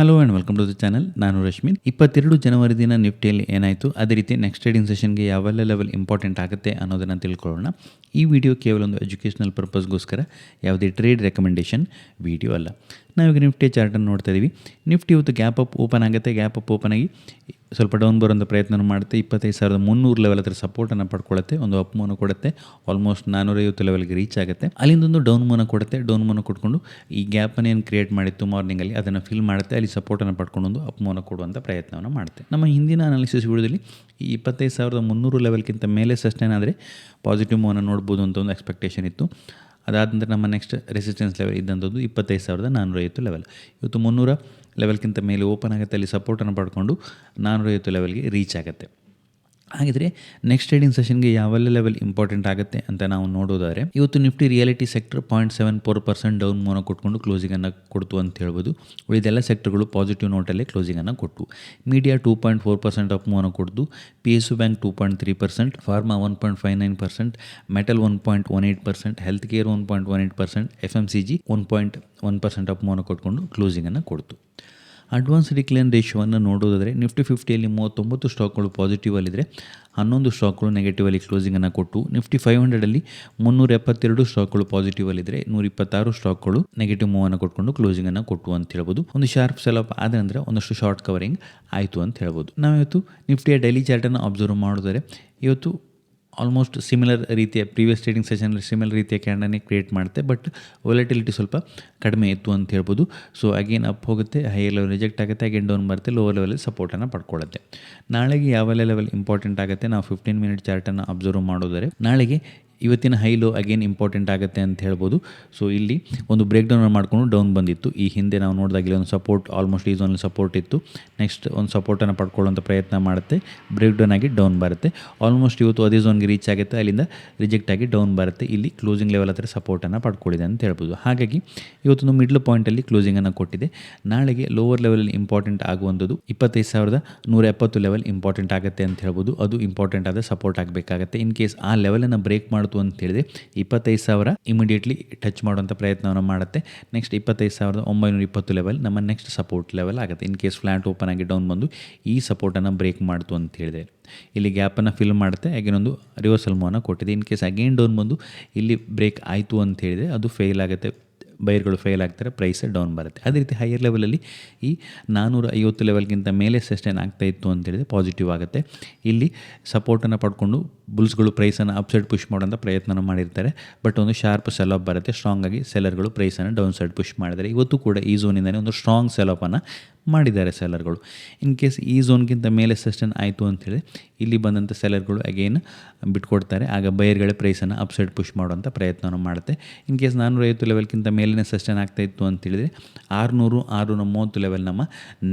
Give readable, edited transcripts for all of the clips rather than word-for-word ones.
Hello and welcome to the channel. ನಾನು ರಶ್ಮಿನ್. 22 ಜನವರಿ ದಿನ ನಿಫ್ಟಿಯಲ್ಲಿ ಏನಾಯಿತು, ಅದೇ ರೀತಿ ನೆಕ್ಸ್ಟ್ ಟ್ರೇಡಿಂಗ್ ಸೆಷನ್ಗೆ ಯಾವೆಲ್ಲ ಲೆವೆಲ್ ಇಂಪಾರ್ಟೆಂಟ್ ಆಗುತ್ತೆ ಅನ್ನೋದನ್ನು ತಿಳ್ಕೊಳ್ಳೋಣ. ಈ ವಿಡಿಯೋ ಕೇವಲ ಒಂದು ಎಜುಕೇಷನಲ್ ಪರ್ಪಸ್ಗೋಸ್ಕರ, ಯಾವುದೇ ಟ್ರೇಡ್ ರೆಕಮೆಂಡೇಷನ್ ವಿಡಿಯೋ ಅಲ್ಲ. ನಾವೀಗ ನಿಫ್ಟಿ ಚಾರ್ಟನ್ನು ನೋಡ್ತಾ ಇದ್ದೀವಿ. ನಿಫ್ಟಿ ಇವತ್ತು ಗ್ಯಾಪ್ ಅಪ್ ಓಪನ್ ಆಗುತ್ತೆ. ಗ್ಯಾಪ್ ಅಪ್ ಓಪನ್ ಆಗಿ ಸ್ವಲ್ಪ ಡೌನ್ ಬರೋಂಥ ಪ್ರಯತ್ನ ಮಾಡುತ್ತೆ. 25,300 ಲೆವೆಲ್ ಹತ್ರ ಸಪೋರ್ಟನ್ನು ಪಡ್ಕೊಳ್ಳುತ್ತೆ. ಒಂದು ಅಪ್ ಮೂವ್ನ ಕೊಡುತ್ತೆ. ಆಲ್ಮೋಸ್ಟ್ 450 ಲೆವೆಲ್ಗೆ ರೀಚ್ ಆಗುತ್ತೆ. ಅಲ್ಲಿಂದೊಂದು ಡೌನ್ ಮೂವ್ನ ಕೊಡುತ್ತೆ. ಡೌನ್ ಮೂವ್ನ ಕೊಟ್ಕೊಂಡು ಈ ಗ್ಯಾಪನ್ನು ಏನು ಕ್ರಿಯೇಟ್ ಮಾಡಿತ್ತು ಮಾರ್ನಿಂಗಲ್ಲಿ, ಅದನ್ನು ಫಿಲ್ ಮಾಡುತ್ತೆ. ಅಲ್ಲಿ ಸಪೋರ್ಟನ್ನು ಪಡ್ಕೊಂಡು ಅಪ್ ಮೂವ್ನ ಕೊಡುವಂಥ ಪ್ರಯತ್ನವನ್ನು ಮಾಡುತ್ತೆ. ನಮ್ಮ ಹಿಂದಿನ ಅನಾಲಿಸಿಸ್ ವಿಡಿಯೋದಲ್ಲಿ ಈ 25,300 ಲೆವೆಲ್ಗಿಂತ ಮೇಲೆ ಸಸ್ಟೈನ್ ಆದರೆ ಪಾಸಿಟಿವ್ ಮೂವ್ನ ನೋಡ್ಬೋದು ಅಂತ ಒಂದು ಎಕ್ಸ್ಪೆಕ್ಟೇಷನ್ ಇತ್ತು. ಅದಾದ ನಂತರ ನಮ್ಮ ನೆಕ್ಸ್ಟ್ ರೆಸಿಸ್ಟೆನ್ಸ್ ಲೆವೆಲ್ ಇದ್ದಂಥದ್ದು 25,450 ಲೆವೆಲ್. ಇವತ್ತು 300 ಲೆವೆಲ್ಗಿಂತ ಮೇಲೆ ಓಪನ್ ಆಗುತ್ತೆ. ಅಲ್ಲಿ ಸಪೋರ್ಟನ್ನು ಪಡ್ಕೊಂಡು 450 ಲೆವೆಲ್ಗೆ ರೀಚ್ ಆಗುತ್ತೆ. ಹಾಗಿದ್ರೆ ನೆಕ್ಸ್ಟ್ ಟ್ರೇಡಿಂಗ್ ಸೆಷನ್ಗೆ ಯಾವೆಲ್ಲ ಲೆವೆಲ್ ಇಂಪಾರ್ಟೆಂಟ್ ಆಗುತ್ತೆ ಅಂತ ನಾವು ನೋಡೋದಾದರೆ, ಇವತ್ತು ನಿಫ್ಟಿ ರಿಯಾಲಿಟಿ ಸೆಕ್ಟರ್ 0.74% ಡೌನ್ ಮೂವ್ನ ಕೊಟ್ಕೊಂಡು ಕ್ಲೋಸಿಂಗನ್ನು ಕೊಡ್ತು ಅಂತ ಹೇಳ್ಬೋದು. ಉಳಿದೆಲ್ಲ ಸೆಕ್ಟರ್ಗಳು ಪಾಸಿಟಿವ್ ನೋಟಲ್ಲೇ ಕ್ಲೋಸಿಂಗನ್ನು ಕೊಟ್ಟು, ಮೀಡಿಯಾ 2.4% ಅಪ್ ಮೂವ್ನ ಕೊಡ್ತು. PSU bank 2.3%, pharma 1.59%, metal 1.18%, health care 1.18%, FMCG 1.1% up ಮೂವ್ನ ಕೊಟ್ಕೊಂಡು ಕ್ಲೋಸಿಂಗನ್ನು ಕೊಡ್ತು. ಅಡ್ವಾನ್ಸ್ ಡಿಕ್ಲೈನ್ ರೇಷಿಯೋವನ್ನು ನೋಡೋದಾದರೆ, ನಿಫ್ಟಿ 50ಯಲ್ಲಿ 39 ಸ್ಟಾಕ್ಗಳು ಪಾಸಿಟಿವಲ್ಲಿದ್ದರೆ 11 ಸ್ಟಾಕ್ಗಳು ನೆಗೆಟಿವಲ್ಲಿ ಕ್ಲೋಸಿಂಗನ್ನು ಕೊಟ್ಟು, ನಿಫ್ಟಿ 500ಅಲ್ಲಿ 372 ಸ್ಟಾಕ್ಗಳು ಪಾಸಿಟಿವಲ್ಲಿದ್ದರೆ 126 ಸ್ಟಾಕ್ಗಳು ನೆಗೆಟಿವ್ ಮೂವನ್ನು ಕೊಟ್ಕೊಂಡು ಕ್ಲೋಸಿಂಗನ್ನು ಕೊಟ್ಟು ಅಂತ ಹೇಳ್ಬೋದು. ಒಂದು ಶಾರ್ಪ್ ಸೆಲಪ್ ಆದ ನಂತರ ಒಂದಷ್ಟು ಶಾರ್ಟ್ ಕವರಿಂಗ್ ಆಯಿತು ಅಂತ ಹೇಳ್ಬೋದು. ನಾವಿವತ್ತು ನಿಫ್ಟಿಯ ಡೈಲಿ ಚಾರ್ಟನ್ನು ಅಬ್ಸರ್ವ್ ಮಾಡಿದರೆ, ಇವತ್ತು ಆಲ್ಮೋಸ್ಟ್ ಸಿಮಿಲರ್ ರೀತಿಯ ಪ್ರೀವಿಯಸ್ ಟ್ರೇಡಿಂಗ್ ಸೆಷನಲ್ಲಿ ಸಿಮಿಲರ್ ರೀತಿಯ ಕ್ಯಾಂಡಲ್ನೇ ಕ್ರಿಯೇಟ್ ಮಾಡುತ್ತೆ. ಬಟ್ ವೊಲಟಿಲಿಟಿ ಸ್ವಲ್ಪ ಕಡಿಮೆ ಇತ್ತು ಅಂತ ಹೇಳ್ಬೋದು. ಸೊ ಅಗೇನ್ ಅಪ್ ಹೋಗುತ್ತೆ, ಹೈಯರ್ ಲೆವೆಲ್ ರಿಜೆಕ್ಟ್ ಆಗುತ್ತೆ, ಅಗೇನ್ ಡೌನ್ ಬರುತ್ತೆ, ಲೋವರ್ ಲೆವೆಲಲ್ಲಿ ಸಪೋರ್ಟನ್ನು ಪಡ್ಕೊಳ್ಳುತ್ತೆ. ನಾಳೆಗೆ ಯಾವೆಲ್ಲ ಲೆವೆಲ್ ಇಂಪಾರ್ಟೆಂಟ್ ಆಗುತ್ತೆ, ನಾವು 15 ಮಿನಿಟ್ ಚಾರ್ಟನ್ನು ಅಬ್ಸರ್ವ್ ಮಾಡೋದಾದರೆ, ನಾಳೆಗೆ ಇವತ್ತಿನ ಹೈ ಲೋ ಅಗೇನ್ ಇಂಪಾರ್ಟೆಂಟ್ ಆಗುತ್ತೆ ಅಂತ ಹೇಳ್ಬೋದು. ಸೊ ಇಲ್ಲಿ ಒಂದು ಬ್ರೇಕ್ ಡೌನ್ ಮಾಡಿಕೊಂಡು ಡೌನ್ ಬಂದಿತ್ತು. ಈ ಹಿಂದೆ ನಾವು ನೋಡಿದಾಗಲೇ ಒಂದು ಸಪೋರ್ಟ್ ಆಲ್ಮೋಸ್ಟ್ ಈ ಝೋನಲ್ಲಿ ಸಪೋರ್ಟ್ ಇತ್ತು. ನೆಕ್ಸ್ಟ್ ಒಂದು ಸಪೋರ್ಟನ್ನು ಪಡ್ಕೊಳ್ಳುವಂಥ ಪ್ರಯತ್ನ ಮಾಡುತ್ತೆ, ಬ್ರೇಕ್ ಡೌನ್ ಆಗಿ ಡೌನ್ ಬರುತ್ತೆ. ಆಲ್ಮೋಸ್ಟ್ ಇವತ್ತು ಅದೇ ಝೋನ್ಗೆ ರೀಚ್ ಆಗುತ್ತೆ, ಅಲ್ಲಿಂದ ರಿಜೆಕ್ಟ್ ಆಗಿ ಡೌನ್ ಬರುತ್ತೆ. ಇಲ್ಲಿ ಕ್ಲೋಸಿಂಗ್ ಲೆವೆಲ್ ಹತ್ರ ಸಪೋರ್ಟನ್ನು ಪಡ್ಕೊಳ್ಳಿದೆ ಅಂತ ಹೇಳ್ಬೋದು. ಹಾಗಾಗಿ ಇವತ್ತೊಂದು ಮಿಡ್ಲ್ ಪಾಯಿಂಟಲ್ಲಿ ಕ್ಲೋಸಿಂಗನ್ನು ಕೊಟ್ಟಿದೆ. ನಾಳೆಗೆ ಲೋವರ್ ಲೆವೆಲಲ್ಲಿ ಇಂಪಾರ್ಟೆಂಟ್ ಆಗುವಂಥದ್ದು 25,170 ಲೆವೆಲ್ ಇಂಪಾರ್ಟೆಂಟ್ ಆಗುತ್ತೆ ಅಂತ ಹೇಳ್ಬೋದು. ಅದು ಇಂಪಾರ್ಟೆಂಟ್ ಆದ ಸಪೋರ್ಟ್ ಆಗಬೇಕಾಗತ್ತೆ. ಇನ್ ಕೇಸ್ ಆ ಲೆವೆಲನ್ನು ಬ್ರೇಕ್ ಮಾಡ್ತು ಅಂತ ಹೇಳಿದ್ರೆ 25,000 ಇಮಿಡಿಯೇಟ್ಲಿ ಟಚ್ ಮಾಡುವಂಥ ಪ್ರಯತ್ನವನ್ನು ಮಾಡುತ್ತೆ. ನೆಕ್ಸ್ಟ್ 25,920 ಲೆವೆಲ್ ನಮ್ಮ ನೆಕ್ಸ್ಟ್ ಸಪೋರ್ಟ್ ಲೆವೆಲ್ ಆಗುತ್ತೆ. ಇನ್ ಕೇಸ್ ಫ್ಲಾಟ್ ಓಪನ್ ಆಗಿ ಡೌನ್ ಬಂದು ಈ ಸಪೋರ್ಟನ್ನು ಬ್ರೇಕ್ ಮಾಡ್ತು ಅಂತ ಹೇಳಿದೆ, ಇಲ್ಲಿ ಗ್ಯಾಪನ್ನು ಫಿಲ್ ಮಾಡುತ್ತೆ. ಅಗೇನ್ ಒಂದು ರಿವರ್ಸಲ್ ಮೂವ್ನ ಕೊಟ್ಟಿದೆ. ಇನ್ ಕೇಸ್ ಅಗೇನ್ ಡೌನ್ ಬಂದು ಇಲ್ಲಿ ಬ್ರೇಕ್ ಆಯಿತು ಅಂತ ಹೇಳಿದರೆ ಅದು ಫೇಲ್ ಆಗುತ್ತೆ, ಬೈರ್ಗಳು ಫೇಲ್ ಆಗ್ತಾರೆ, ಪ್ರೈಸ್ ಡೌನ್ ಬರುತ್ತೆ. ಅದೇ ರೀತಿ ಹೈಯರ್ ಲೆವೆಲಲ್ಲಿ ಈ 450 ಲೆವೆಲ್ಗಿಂತ ಮೇಲೆ ಸಸ್ಟೈನ್ ಆಗ್ತಾ ಇತ್ತು ಅಂತ ಹೇಳಿದ್ರೆ ಪಾಸಿಟಿವ್ ಆಗುತ್ತೆ. ಇಲ್ಲಿ ಸಪೋರ್ಟನ್ನು ಪಡ್ಕೊಂಡು ಬುಲ್ಸ್ಗಳು ಪ್ರೈಸನ್ನು ಅಪ್ಸೈಡ್ ಪುಷ್ ಮಾಡೋಂಥ ಪ್ರಯತ್ನ ಮಾಡಿರ್ತಾರೆ. ಬಟ್ ಒಂದು ಶಾರ್ಪ್ ಸೆಲಪ್ ಬರುತ್ತೆ. ಸ್ಟ್ರಾಂಗ್ ಆಗಿ ಸೆಲ್ಲರ್ಗಳು ಪ್ರೈಸನ್ನು ಡೌನ್ ಸೈಡ್ ಪುಷ್ ಮಾಡಿದ್ದಾರೆ. ಇವತ್ತು ಕೂಡ ಈ ಝೋನಿಂದನೇ ಒಂದು ಸ್ಟ್ರಾಂಗ್ ಸೆಲಪನ್ನು ಮಾಡಿದ್ದಾರೆ ಸೆಲ್ಲರ್ಗಳು. ಇನ್ ಕೇಸ್ ಈ ಝೋನ್ಗಿಂತ ಮೇಲೆ ಸಸ್ಟೈನ್ ಆಯಿತು ಅಂಥೇಳಿ ಇಲ್ಲಿ ಬಂದಂಥ ಸೆಲ್ಲರ್ಗಳು ಅಗೇನ್ ಬಿಟ್ಕೊಡ್ತಾರೆ. ಆಗ ಬೈರ್ಗಳೇ ಪ್ರೈಸನ್ನು ಅಪ್ಸೈಡ್ ಪುಷ್ ಮಾಡುವಂಥ ಪ್ರಯತ್ನವನ್ನು ಮಾಡುತ್ತೆ. ಇನ್ ಕೇಸ್ 450 ಲೆವೆಲ್ಗಿಂತ ಮೇಲಿನ ಸಸ್ಟೈನ್ ಆಗ್ತಾ ಇತ್ತು ಅಂತೇಳಿದರೆ 600-630 ಲೆವೆಲ್ ನಮ್ಮ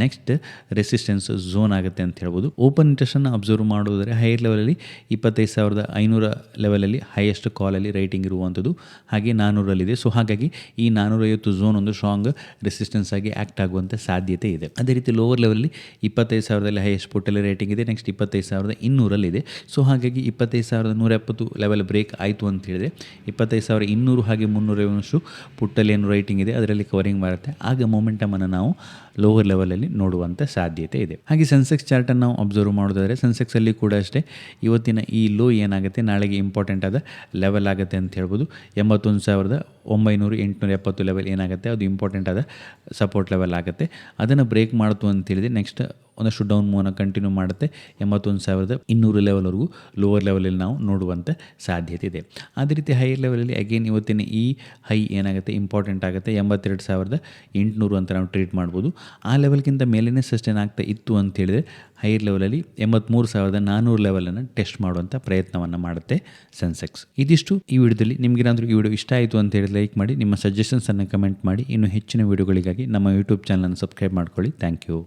ನೆಕ್ಸ್ಟ್ ರೆಸಿಸ್ಟೆನ್ಸ್ ಝೋನ್ ಆಗುತ್ತೆ ಅಂತ ಹೇಳ್ಬೋದು. ಓಪನ್ ಇಂಟ್ರೆಸ್ಟನ್ನು ಅಬ್ಸರ್ವ್ ಮಾಡೋದಾದರೆ ಹೈಯರ್ ಲೆವೆಲಲ್ಲಿ 25,500 ಲೆವೆಲಲ್ಲಿ ಹೈಯೆಸ್ಟ್ ಕಾಲಲ್ಲಿ ರೈಟಿಂಗ್ ಇರುವಂಥದ್ದು, ಹಾಗೆ 400ರಲ್ಲಿದೆ. ಸೊ ಹಾಗಾಗಿ ಈ 450 ಝೋನ್ ಒಂದು ಸ್ಟ್ರಾಂಗ್ ರೆಸಿಸ್ಟೆನ್ಸ್ ಆಗಿ ಆ್ಯಕ್ಟ್ ಆಗುವಂಥ ಸಾಧ್ಯತೆ ಇದೆ. ಅದೇ ರೀತಿ ಲೋವರ್ ಲೆವೆಲಲ್ಲಿ 25,000ರಲ್ಲಿ ಹೈಯೆಸ್ಟ್ ಪುಟ್ಟಲ್ಲಿ ರೇಟಿಂಗ್ ಇದೆ. ನೆಕ್ಸ್ಟ್ 25,200ರಲ್ಲಿದೆ. ಸೊ ಹಾಗಾಗಿ 25,170 ಲೆವೆಲ್ ಬ್ರೇಕ್ ಆಯಿತು ಅಂತ ಹೇಳಿದರೆ 25,200 ಹಾಗೆ 300 ಪುಟ್ಟಲ್ಲಿ ಏನು ರೈಟಿಂಗ್ ಇದೆ ಅದರಲ್ಲಿ ಕವರಿಂಗ್ ಬರುತ್ತೆ. ಆಗ ಮೊಮೆಂಟಮನ್ನು ನಾವು ಲೋವರ್ ಲೆವೆಲಲ್ಲಿ ನೋಡುವಂಥ ಸಾಧ್ಯತೆ ಇದೆ. ಹಾಗೆ ಸೆನ್ಸೆಕ್ಸ್ ಚಾರ್ಟನ್ನು ನಾವು ಅಬ್ಸರ್ವ್ ಮಾಡೋದಾದರೆ ಸೆನ್ಸೆಕ್ಸಲ್ಲಿ ಕೂಡ ಅಷ್ಟೇ ಇವತ್ತಿನ ಈ ಲೋ ಏನಾಗುತ್ತೆ ನಾಳೆಗೆ ಇಂಪಾರ್ಟೆಂಟ್ ಆದ ಲೆವೆಲ್ ಆಗುತ್ತೆ ಅಂತ ಹೇಳ್ಬೋದು. 81,900-870 ಲೆವೆಲ್ ಏನಾಗುತ್ತೆ ಅದು ಇಂಪಾರ್ಟೆಂಟ್ ಆದ ಸಪೋರ್ಟ್ ಲೆವೆಲ್ ಆಗುತ್ತೆ. ಅದನ್ನು ಬ್ರೇಕ್ ಮಾಡ್ತು ಅಂತೇಳಿದರೆ ನೆಕ್ಸ್ಟ್ ಒಂದಷ್ಟು ಡೌನ್ ಮೂವ್ನ ಕಂಟಿನ್ಯೂ ಮಾಡುತ್ತೆ. 81,200 ಲೆವೆಲ್ವರೆಗೂ ಲೋವರ್ ಲೆವೆಲಲ್ಲಿ ನಾವು ನೋಡುವಂಥ ಸಾಧ್ಯತೆ ಇದೆ. ಅದೇ ರೀತಿ ಹೈಯರ್ ಲೆವೆಲಲ್ಲಿ ಅಗೇನ್ ಇವತ್ತಿನ ಈ ಹೈ ಏನಾಗುತ್ತೆ ಇಂಪಾರ್ಟೆಂಟ್ ಆಗುತ್ತೆ. 82,800 ಅಂತ ನಾವು ಟ್ರೀಟ್ ಮಾಡ್ಬೋದು. ಆ ಲೆವೆಲ್ಗಿಂತ ಮೇಲೇ ಸಸ್ಟೈನ್ ಆಗ್ತಾ ಇತ್ತು ಅಂತ ಹೇಳಿದರೆ ಹೈಯರ್ ಲೆವೆಲಲ್ಲಿ 83,400 ಲೆವೆಲನ್ನು ಟೆಸ್ಟ್ ಮಾಡುವಂಥ ಪ್ರಯತ್ನವನ್ನು ಮಾಡುತ್ತೆ ಸೆನ್ಸೆಕ್ಸ್. ಇದಿಷ್ಟು ಈ ವಿಡಿಯೋದಲ್ಲಿ. ನಿಮಗೇನಾದರೂ ಈ ವಿಡಿಯೋ ಇಷ್ಟ ಆಯಿತು ಅಂತ ಹೇಳಿ ಲೈಕ್ ಮಾಡಿ, ನಿಮ್ಮ ಸಜೆಷನ್ಸನ್ನು ಕಮೆಂಟ್ ಮಾಡಿ. ಇನ್ನು ಹೆಚ್ಚಿನ ವಿಡಿಯೋಗಳಿಗಾಗಿ ನಮ್ಮ ಯೂಟ್ಯೂಬ್ ಚಾನಲನ್ನು ಸಬ್ಸ್ಕ್ರೈಬ್ ಮಾಡ್ಕೊಳ್ಳಿ. Thank you.